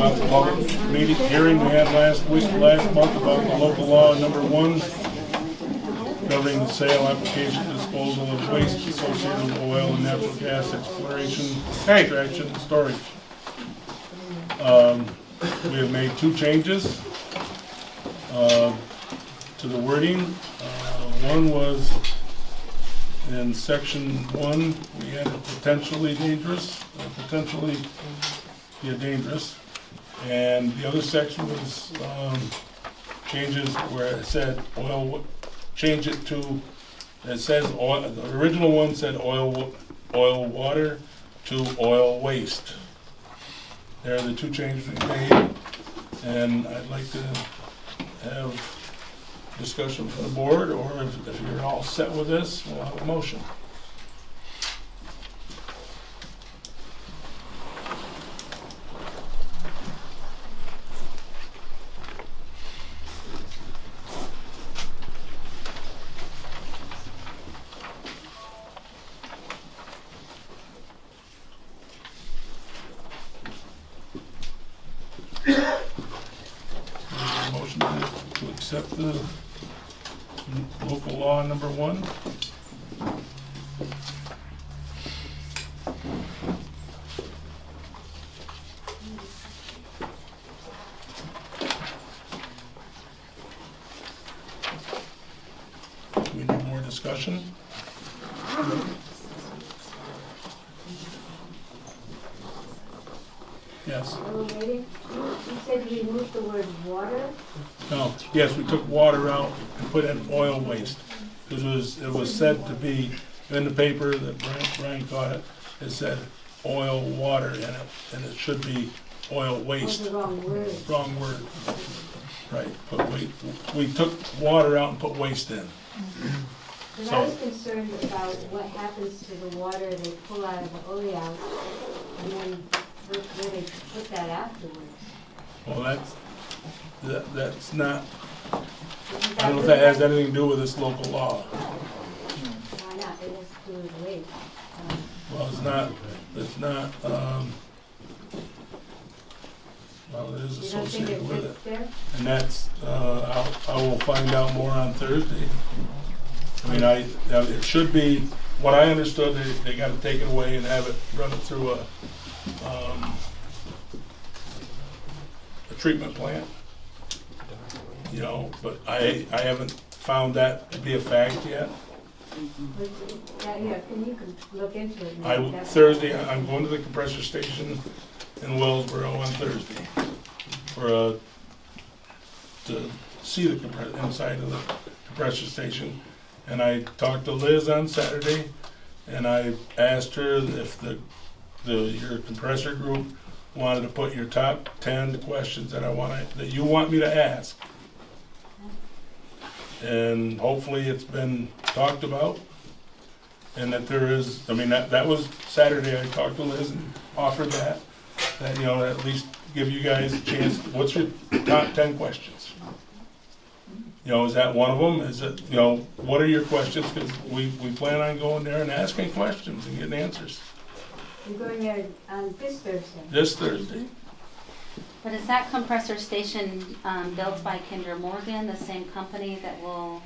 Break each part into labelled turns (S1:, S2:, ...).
S1: about the public meeting hearing we had last month about the local law number 1 governing the sale, application, disposal of waste associated with oil and natural gas exploration, extraction, and storage. We have made 2 changes to the wording. One was in section 1, we had potentially dangerous, dangerous, and the other section was changes where it said oil. Change it to, it says oil. The original one said oil water to oil waste. There are the 2 changes we made, and I'd like to have discussion from the board, or if you're all set with this, we'll have a motion. Motion to accept the local law number 1. We need more discussion. Yes.
S2: You said we removed the word water?
S1: No. Yes, we took water out and put in oil waste. Because it was said to be in the paper that Brian caught it. It said oil water in it, and it should be oil waste.
S2: Oh, the wrong word.
S1: Wrong word. Right. We took water out and put waste in.
S2: Because I was concerned about what happens to the water they pull out of the oleout, and then where they put that afterwards.
S1: Well, that's not. I don't know if that has anything to do with this local law.
S2: Why not? It has to do with waste.
S1: Well, it's not. Well, it is associated with it,
S2: there?
S1: and that's. I will find out more on Thursday. I mean, it should be what I understood. They got to take it away and have it run it through a treatment plant. You know, but I haven't found that to be a fact yet.
S2: Yeah, can you look into it?
S1: Thursday, I'm going to the compressor station in Willsboro on Thursday to see the inside of the compressor station. And I talked to Liz on Saturday, and I asked her if your compressor group wanted to put your top 10 questions that you want me to ask. And hopefully it's been talked about, and that there is, I mean, that was Saturday. I talked to Liz and offered that you know, at least give you guys a chance. What's your top 10 questions? You know, is that one of them? Is it, you know, what are your questions? Because we plan on going there and asking questions and getting answers.
S2: You're going there on this Thursday?
S1: This Thursday.
S3: But is that compressor station built by Kinder Morgan, the same company that will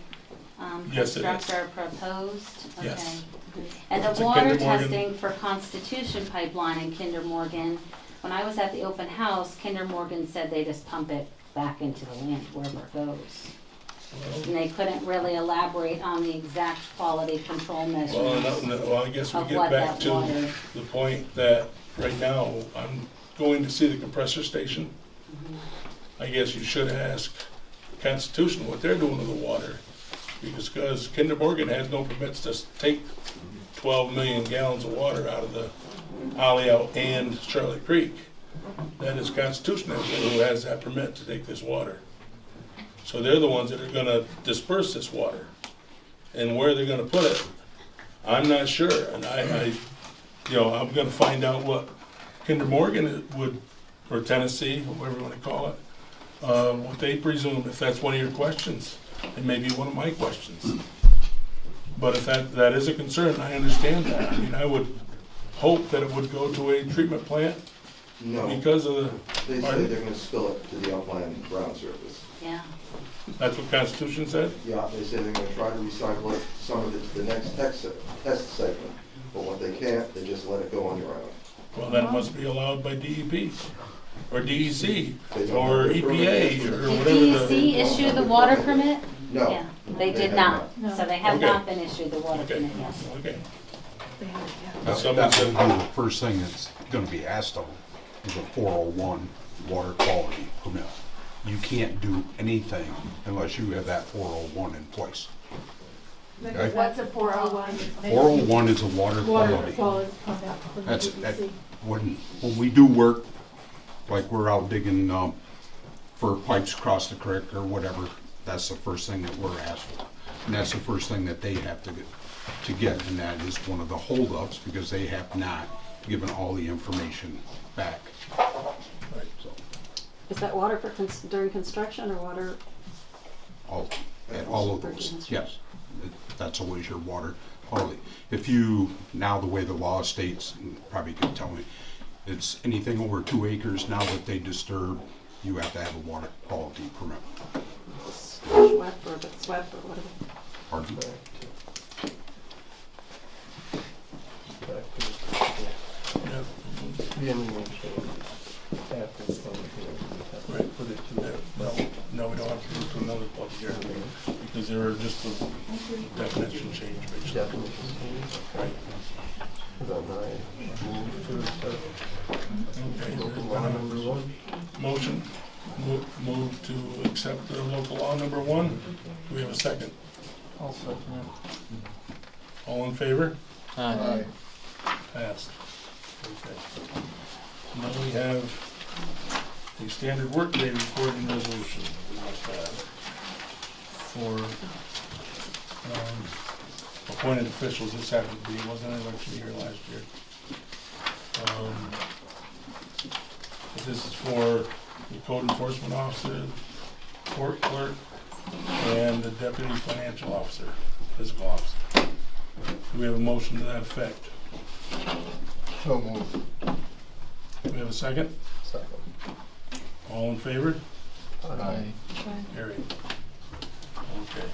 S1: Yes,
S3: construct or proposed? Okay.
S1: Yes.
S3: And
S1: It's
S3: the
S1: a
S3: water
S1: Kinder Morgan.
S3: testing for Constitution Pipeline in Kinder Morgan, when I was at the open house, Kinder Morgan said they just pump it back into the land wherever it goes. And they couldn't really elaborate on the exact quality control measurements.
S1: Well, I guess we
S3: of
S1: get
S3: what
S1: back
S3: that
S1: to
S3: water-
S1: the point that right now I'm going to see the compressor station. I guess you should ask Constitution what they're doing to the water, because Kinder Morgan has no permits to take 12 million gallons of water out of the Oleout and Charlotte Creek. That is Constitution who has that permit to take this water. So they're the ones that are going to disperse this water, and where they're going to put it, I'm not sure. And I'm going to find out what Kinder Morgan would, or Tennessee, whatever you want to call it, what they presume, if that's one of your questions. It may be one of my questions. But if that is a concern, I understand that. I mean, I would hope that it would go to a treatment plant.
S4: No.
S1: Because of the
S4: They say
S1: Pardon?
S4: they're gonna spill it to the upland ground surface.
S3: Yeah.
S1: That's what Constitution said?
S4: Yeah, they say they're gonna try to recycle it, some of it to the next test segment, but what they can't, they just let it go on the ground.
S1: Well, that must be allowed by DEP, or DEC,
S4: They don't
S1: or
S4: have the permit
S1: EPA,
S4: issue.
S1: or
S3: Did
S1: whatever the...
S3: DEC issue the water permit?
S4: No.
S3: Yeah, they
S4: They
S3: did
S4: have
S3: not.
S5: not.
S3: So they have
S1: Okay.
S3: not been issued the water
S1: Okay,
S3: permit yet.
S1: okay.
S6: That
S1: Someone
S6: that will
S1: said-
S6: be the first thing that's gonna be asked of them, is a 401 water quality permit. You can't do anything unless you have that 401 in place. Okay?
S5: What's a 401?
S6: 401 is a water
S5: Water
S6: quality.
S5: quality permit from the
S6: That's, that,
S5: DEC.
S6: when we do work, like we're out digging, for pipes across the creek or whatever, that's the first thing that we're asked for. And that's the first thing that they have to get, and that is one of the holdups, because they have not given all the information back.
S1: Right.
S6: So,
S7: Is that water for during construction or water?
S6: all of those, yes. That's always your water quality. If you, now the way the law states, and probably can tell me, it's anything over 2 acres now that they disturb, you have to have a water quality permit.
S7: Swept or if it's swept or whatever?
S6: Pardon?
S1: Yeah. Right.
S8: Put it to that.
S1: No, we don't have to go to another public hearing, because there are just a definition change, basically.
S8: Definition change.
S1: Right.
S8: Then I move to accept
S1: Okay,
S8: local law number 1.
S1: motion, move to accept the local law number 1. Do we have a second?
S8: I'll second
S1: All in favor?
S8: it. Aye.
S1: Passed. Okay. Now we have the standard workday recording resolution we must have for appointed officials. This happened to be, it wasn't an election year last year. But this is for the code enforcement officer, court clerk, and the deputy financial officer, physical officer. Do we have a motion to that effect?
S8: So moved.
S1: Do we have a second?
S8: Second.
S1: All in favor?
S8: Aye.
S1: Carried. Okay.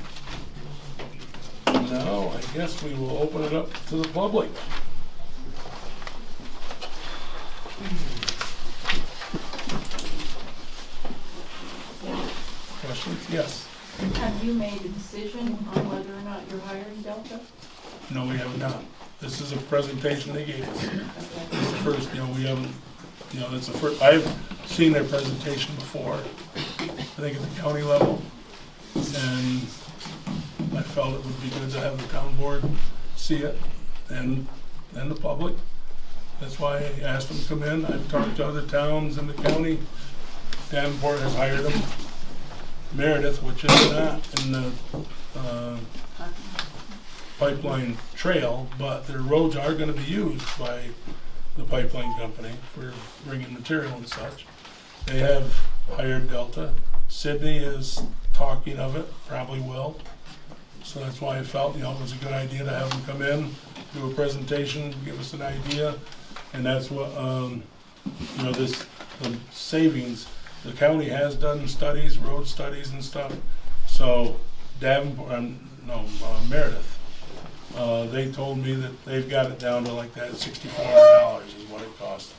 S1: Now, I guess we will open it up to the public. Questions? Yes.
S5: Have you made a decision on whether or not you're hiring Delta?
S1: No, we have not. This is a presentation they gave us. It's the first, we haven't, it's the first, I've seen their presentation before, I think at the county level, and I felt it would be good to have the town board see it, and the public. That's why I asked them to come in. I've talked to other towns in the county. Davenport has hired them. Meredith, which is not in the pipeline trail, but their roads are gonna be used by the pipeline company for bringing material and such. They have hired Delta. Sydney is talking of it, probably will. So that's why I felt, it was a good idea to have them come in, do a presentation, give us an idea. And that's what, the savings, the county has done studies, road studies and stuff. So Meredith, they told me that they've got it down to like that $6,400 is what it costs.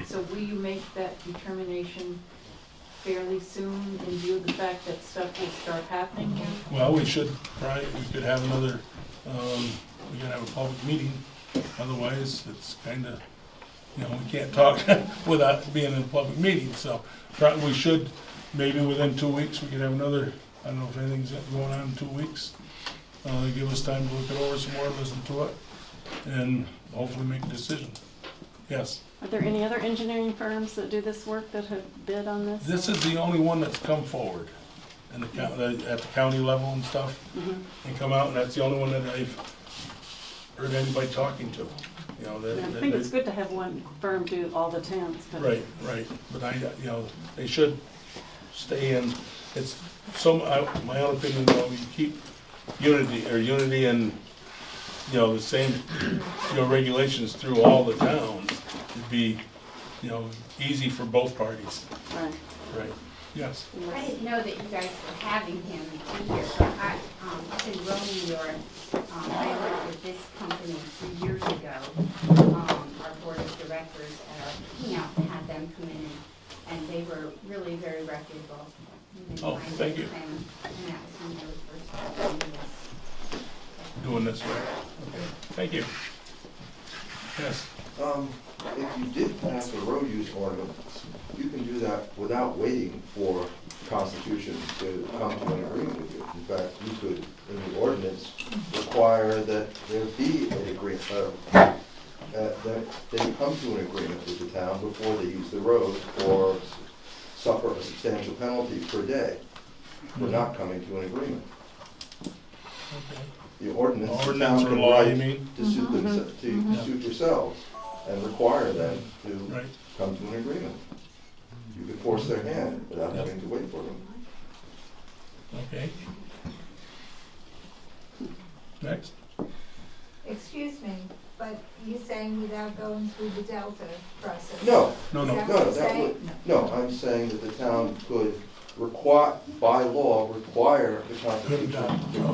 S5: So will you make that determination fairly soon in view of the fact that stuff will start happening here?
S1: Well, we could have another, we could have a public meeting. Otherwise, it's kinda, we can't talk without being in a public meeting, so we should, maybe within 2 weeks, we could have another, I don't know if anything's going on in 2 weeks. Give us time to look it over some more, listen to it, and hopefully make a decision. Yes?
S7: Are there any other engineering firms that do this work that have bid on this?
S1: This is the only one that's come forward in the at the county level and stuff, and come out, and that's the only one that I've heard anybody talking to.
S7: I think it's good to have one firm do all the towns. But
S1: Right, but they should stay in, it's so, my own opinion, you keep unity and, the same, regulations through all the towns, it'd be easy for both parties.
S7: Right.
S1: Right. Yes.
S9: I didn't know that you guys were having him be here, but up in Rome, New York, I worked with this company 3 years ago. Our board of directors at our keynote had them come in, and they were really very reputable.
S1: Oh, thank you.
S9: And that was when they were first doing this.
S1: Doing this right. Okay. Thank you. Yes.
S4: If you did pass a road use ordinance, you can do that without waiting for the Constitution to come to an agreement with you. In fact, you could, in the ordinance, require that there be an agreement, that they come to an agreement with the town before they use the road or suffer a substantial penalty per day for not coming to an agreement.
S1: Okay.
S4: The ordinance, the
S1: Ordinance
S4: town
S1: or
S4: can
S1: law, you
S4: write
S1: mean?
S4: to suit them, to suit yourselves and require them to
S1: Right.
S4: come to an agreement. You could force their hand without having to wait for them.
S1: Okay. Next.
S10: Excuse me, but you're saying without going through the Delta process?
S4: No,
S1: No,
S10: Is
S1: no.
S10: that
S4: no,
S10: what you're
S4: that
S10: saying?
S4: would, no, I'm saying that the town could require, by law, require the Constitution to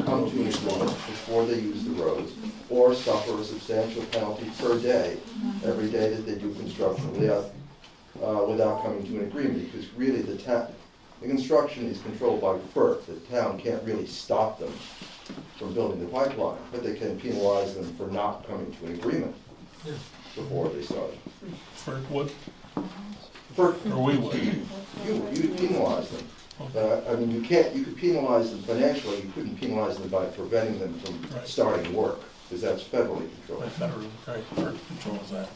S4: come to an agreement before they use the roads, or suffer a substantial penalty per day, every day that they do construction without coming to an agreement, because really the construction is controlled by FERC. The town can't really stop them from building the pipeline, but they can penalize them for not coming to an agreement before they start.
S1: For what?
S4: FERC,
S1: Or we would.
S4: you penalize them. I mean, you could penalize them financially, you couldn't penalize them by preventing them from
S1: Right.
S4: starting work, because that's federally
S1: By
S4: controlled.
S1: federal, right, FERC controls that.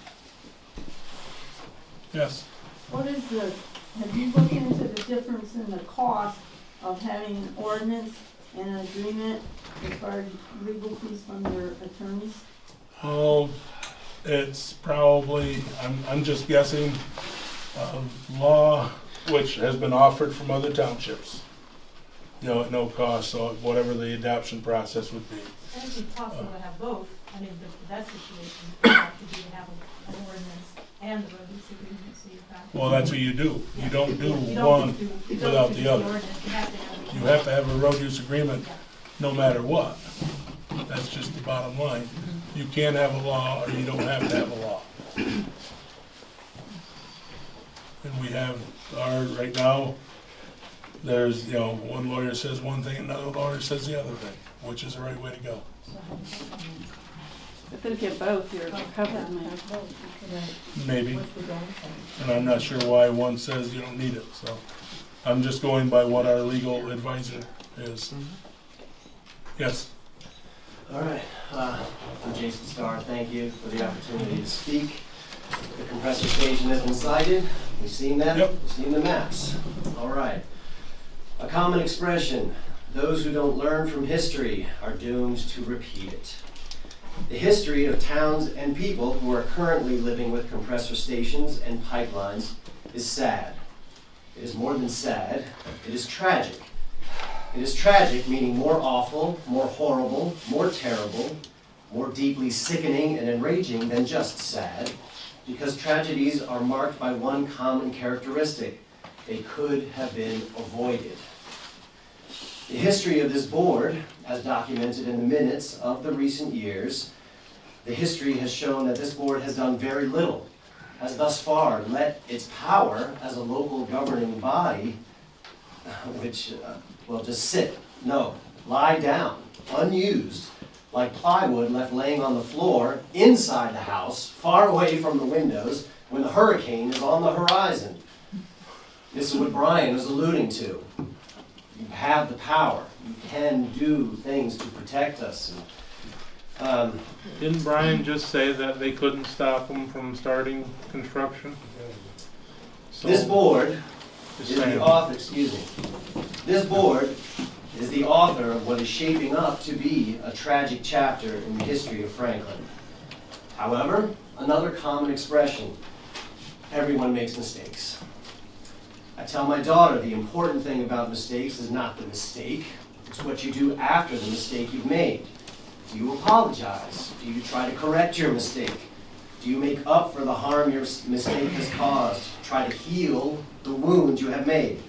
S1: Yes.
S11: What is the, have you looked into the difference in the cost of having an ordinance and an agreement as far as legal fees from your attorneys?
S1: Oh, it's probably, I'm just guessing, law, which has been offered from other townships, at no cost, so whatever the adoption process would be.
S12: And it'd be possible to have both. I mean, that situation would have to be to have an ordinance and the road use agreement, so you've got.
S1: Well, that's what you do. You don't do
S12: You don't
S1: one
S12: just do- you don't
S1: without
S12: just
S1: the
S12: do
S1: other.
S12: ordinance. You have to have.
S1: You have to have a road use agreement
S12: Yeah.
S1: no matter what. That's just the bottom line. You can have a law or you don't have to have a law. And we have right now, there's, one lawyer says one thing, another lawyer says the other thing, which is the right way to go.
S7: If they get both, you're covered, man.
S1: Maybe. And I'm not sure why one says you don't need it, so I'm just going by what our legal advisor is. Yes?
S8: All right, I'm Jason Starr. Thank you for the opportunity to speak. The compressor station has been sited. We've seen that.
S1: Yep.
S8: We've seen the maps. All right. A common expression, those who don't learn from history are doomed to repeat it. The history of towns and people who are currently living with compressor stations and pipelines is sad. It is more than sad. It is tragic. It is tragic, meaning more awful, more horrible, more terrible, more deeply sickening and enraging than just sad, because tragedies are marked by one common characteristic: they could have been avoided. The history of this board, as documented in the minutes of the recent years, the history has shown that this board has done very little, has thus far let its power as a local governing body, which, just sit, no, lie down, unused, like plywood left laying on the floor inside the house, far away from the windows, when the hurricane is on the horizon. This is what Brian was alluding to. You have the power. You can do things to protect us.
S13: Didn't Brian just say that they couldn't stop them from starting construction? So,
S8: This board
S13: just
S8: is the
S13: saying.
S8: author, excuse me. This board is the author of what is shaping up to be a tragic chapter in the history of Franklin. However, another common expression: everyone makes mistakes. I tell my daughter the important thing about mistakes is not the mistake, it's what you do after the mistake you've made. Do you apologize? Do you try to correct your mistake? Do Do you make up for the harm your mistake has caused? Try to heal the wounds you have made?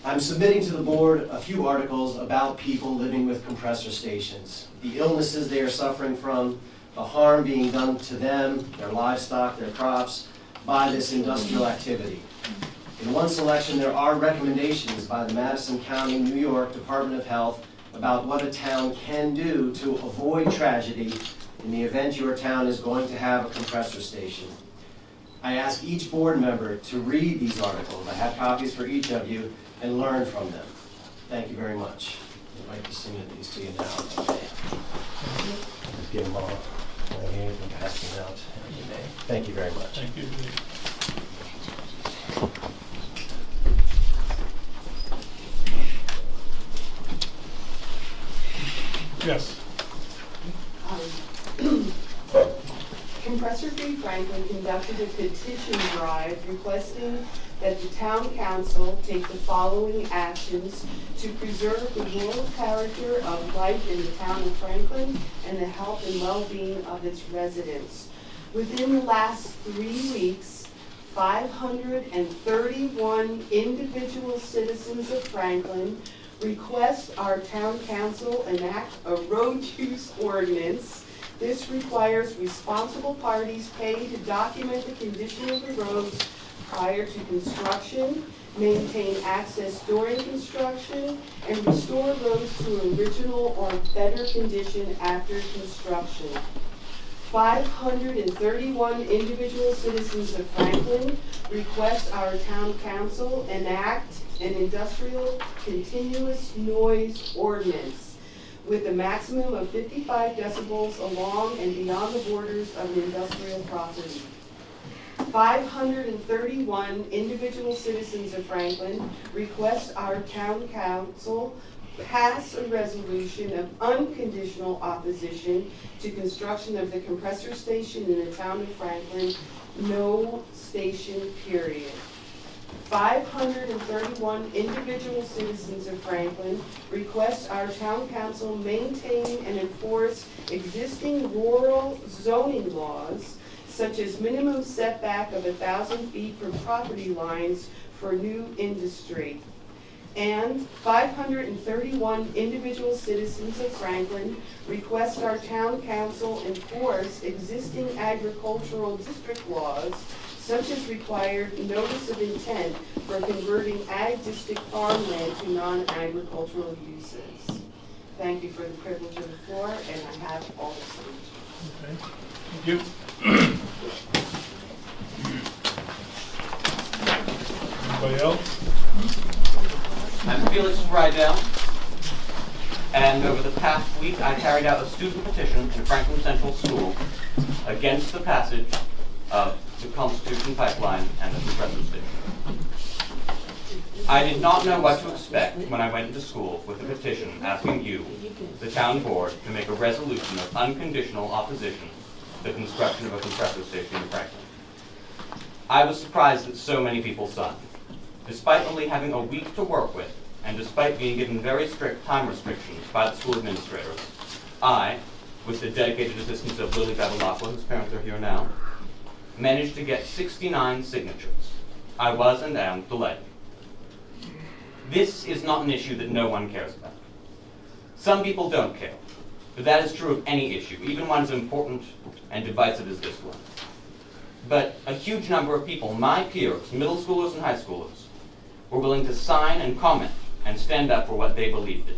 S8: I'm submitting to the board a few articles about people living with compressor stations, the illnesses they are suffering from, the harm being done to them, their livestock, their crops, by this industrial activity. In one selection, there are recommendations by the Madison County, New York Department of Health about what a town can do to avoid tragedy in the event your town is going to have a compressor station. I ask each board member to read these articles. I have copies for each of you, and learn from them. Thank you very much. I'd like to submit these to you now. Just give them all my hands and pass them out. Thank you very much.
S1: Thank you. Yes.
S14: Compressor Free Franklin conducted a petition drive requesting that the town council take the following actions to preserve the rural character of life in the town of Franklin and the health and well-being of its residents. Within the last 3 weeks, 531 individual citizens of Franklin request our town council enact a road use ordinance. This requires responsible parties pay to document the condition of the roads prior to construction, maintain access during construction, and restore roads to original or better condition after construction. 531 individual citizens of Franklin request our town council enact an industrial continuous noise ordinance with a maximum of 55 decibels along and beyond the borders of an industrial property. 531 individual citizens of Franklin request our town council pass a resolution of unconditional opposition to construction of the compressor station in the town of Franklin, no station, period. 531 individual citizens of Franklin request our town council maintain and enforce existing rural zoning laws, such as minimum setback of 1,000 feet from property lines for new industry. And 531 individual citizens of Franklin request our town council enforce existing agricultural district laws, such as required notice of intent for converting ag district farmland to non-agricultural uses. Thank you for the privilege of the floor, and I have all the signatures.
S1: Okay, thank you. Anybody else?
S15: I'm Felix Rydell, and over the past week I carried out a student petition in Franklin Central School against the passage of the Constitution Pipeline and the compressor station. I did not know what to expect when I went into school with a petition asking you, the town board, to make a resolution of unconditional opposition to the construction of a compressor station in Franklin. I was surprised that so many people signed. Despite only having a week to work with, and despite being given very strict time restrictions by the school administrators, I, with the dedicated assistance of Lily Bevilacqua, whose parents are here now, managed to get 69 signatures. I was and am delighted. This is not an issue that no one cares about. Some people don't care, but that is true of any issue, even one as important and divisive as this one. But a huge number of people, my peers, middle schoolers and high schoolers, were willing to sign and comment and stand up for what they believed in.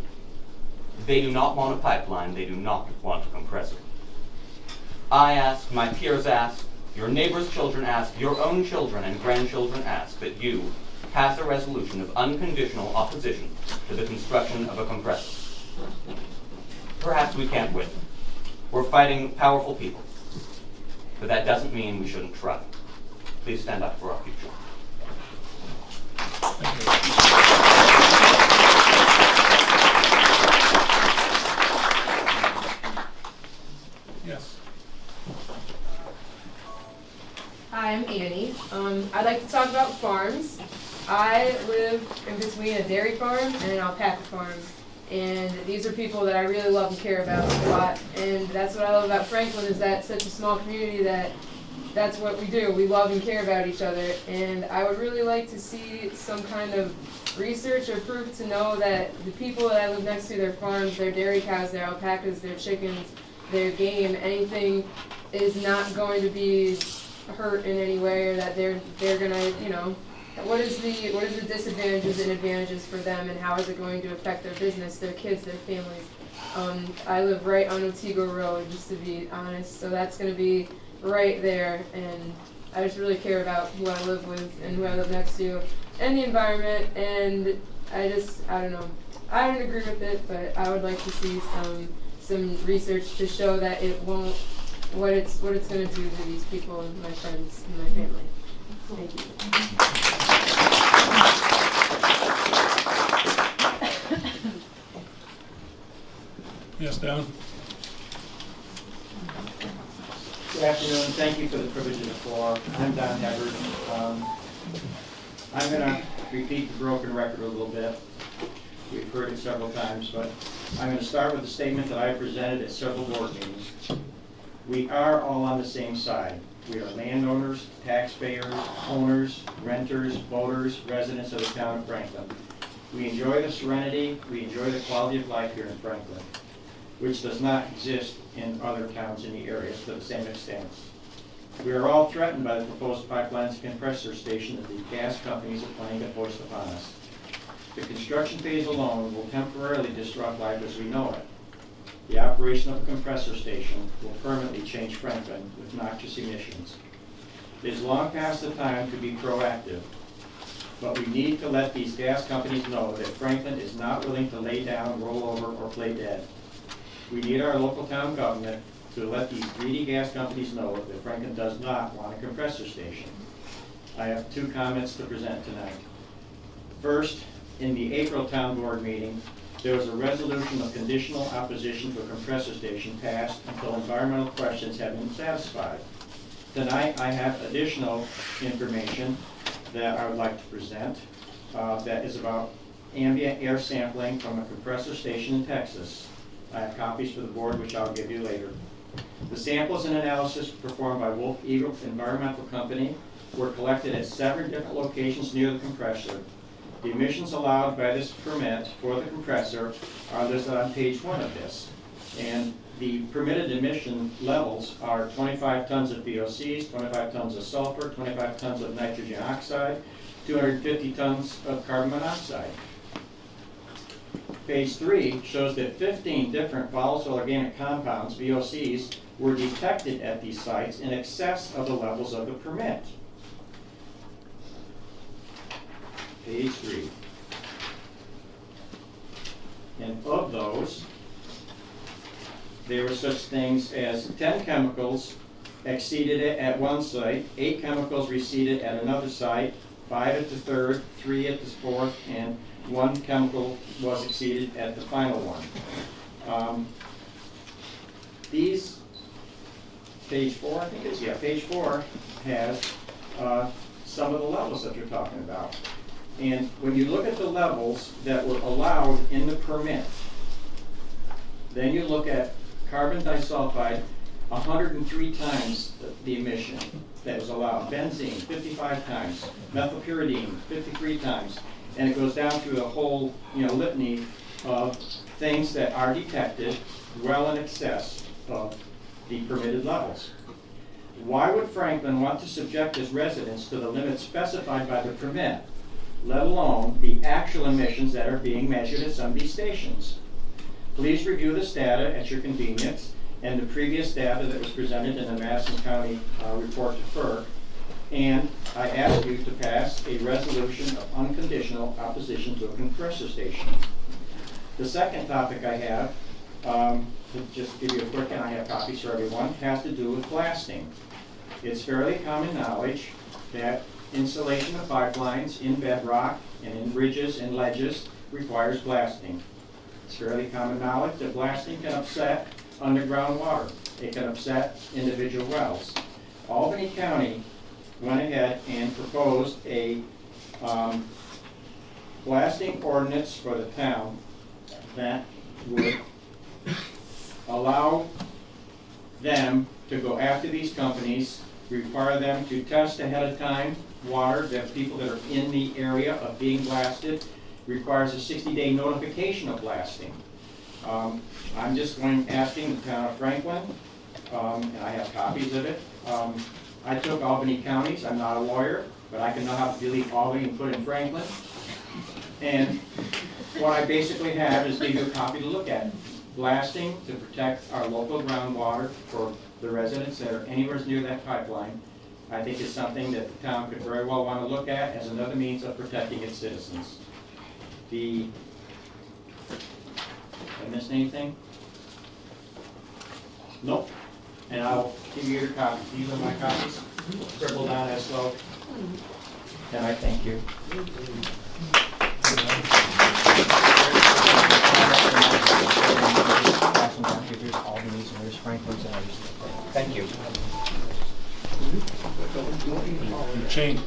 S15: They do not want a pipeline, they do not want a compressor. I ask, my peers ask, your neighbors' children ask, your own children and grandchildren ask that you pass a resolution of unconditional opposition to the construction of a compressor. Perhaps we can't win. We're fighting powerful people. But that doesn't mean we shouldn't try. Please stand up for our future.
S1: Thank you. Yes.
S16: Hi, I'm Annie. I'd like to talk about farms. I live in between a dairy farm and an alpaca farm. And these are people that I really love and care about a lot. And that's what I love about Franklin, is that it's such a small community that that's what we do. We love and care about each other. And I would really like to see some kind of research or proof to know that the people that I live next to, their farms, their dairy cows, their alpacas, their chickens, their game, anything is not going to be hurt in any way, or that they're gonna, you know, what is the disadvantages and advantages for them, and how is it going to affect their business, their kids, their families. I live right on Otsego Road, just to be honest, so that's gonna be right there, and I just really care about who I live with and who I live next to and the environment, and I don't know. I don't agree with it, but I would like to see some research to show that it won't, what it's going to do to these people and my friends and my family. Thank you.
S1: Yes, Don?
S17: Good afternoon. Thank you for the privilege of the floor. I'm Don Hebbard. I'm going to repeat the broken record a little bit. We've heard it several times, but I'm going to start with a statement that I presented at several board meetings. We are all on the same side. We are landowners, taxpayers, owners, renters, voters, residents of the town of Franklin. We enjoy the serenity, we enjoy the quality of life here in Franklin, which does not exist in other towns in the area to the same extent. We are all threatened by the proposed pipelines and compressor station that the gas companies are planning to foist upon us. The construction phase alone will temporarily disrupt life as we know it. The operation of a compressor station will permanently change Franklin with noxious emissions. It is long past the time to be proactive, but we need to let these gas companies know that Franklin is not willing to lay down, roll over, or play dead. We need our local town government to let these greedy gas companies know that Franklin does not want a compressor station. I have two comments to present tonight. First, in the April town board meeting, there was a resolution of conditional opposition to a compressor station passed until environmental questions have been satisfied. Tonight, I have additional information that I would like to present that is about ambient air sampling from a compressor station in Texas. I have copies for the board, which I'll give you later. The samples and analysis performed by Wolf Eagle Environmental Company were collected at 7 different locations near the compressor. The emissions allowed by this permit for the compressor are listed on page 1 of this. And the permitted emission levels are 25 tons of VOCs, 25 tons of sulfur, 25 tons of nitrogen oxide, 250 tons of carbon monoxide. Page 3 shows that 15 different volatile organic compounds, VOCs, were detected at these sites in excess of the levels of the permit. Page 3. And of those, there were such things as 10 chemicals exceeded it at one site, 8 chemicals exceeded at another site, 5 at the third, 3 at the fourth, and 1 chemical was exceeded at the final one. These, page 4, I think it's, yeah, page 4 has some of the levels that you're talking about. And when you look at the levels that were allowed in the permit, then you look at carbon disulfide, 103 times the emission that was allowed. Benzene, 55 times. Methylpyridine, 53 times. And it goes down through the whole, litany of things that are detected well in excess of the permitted levels. Why would Franklin want to subject his residents to the limits specified by the permit, let alone the actual emissions that are being measured at some of these stations? Please review this data at your convenience and the previous data that was presented in the Madison County report to FERC. And I ask you to pass a resolution of unconditional opposition to a compressor station. The second topic I have, to just give you a quick, and I have copies for everyone, has to do with blasting. It's fairly common knowledge that insulation of pipelines in bedrock and in bridges and ledges requires blasting. It's fairly common knowledge that blasting can upset underground water. It can upset individual wells. Albany County went ahead and proposed a blasting ordinance for the town that would allow them to go after these companies require them to test ahead of time water, that people that are in the area of being blasted, requires a 60-day notification of blasting. I'm just asking the town of Franklin, and I have copies of it. I took Albany counties, I'm not a lawyer, but I can know how to delete Albany and put in Franklin. And what I basically have is give you a copy to look at. Blasting to protect our local groundwater for the residents that are anywhere near that pipeline, I think is something that the town could very well want to look at as another means of protecting its citizens. Did I miss anything? Nope. And I'll give you your copies. These are my copies, scribbled down as well. And I thank you.
S18: Here's Albany's and there's Franklin's and others. Thank you.
S1: Change.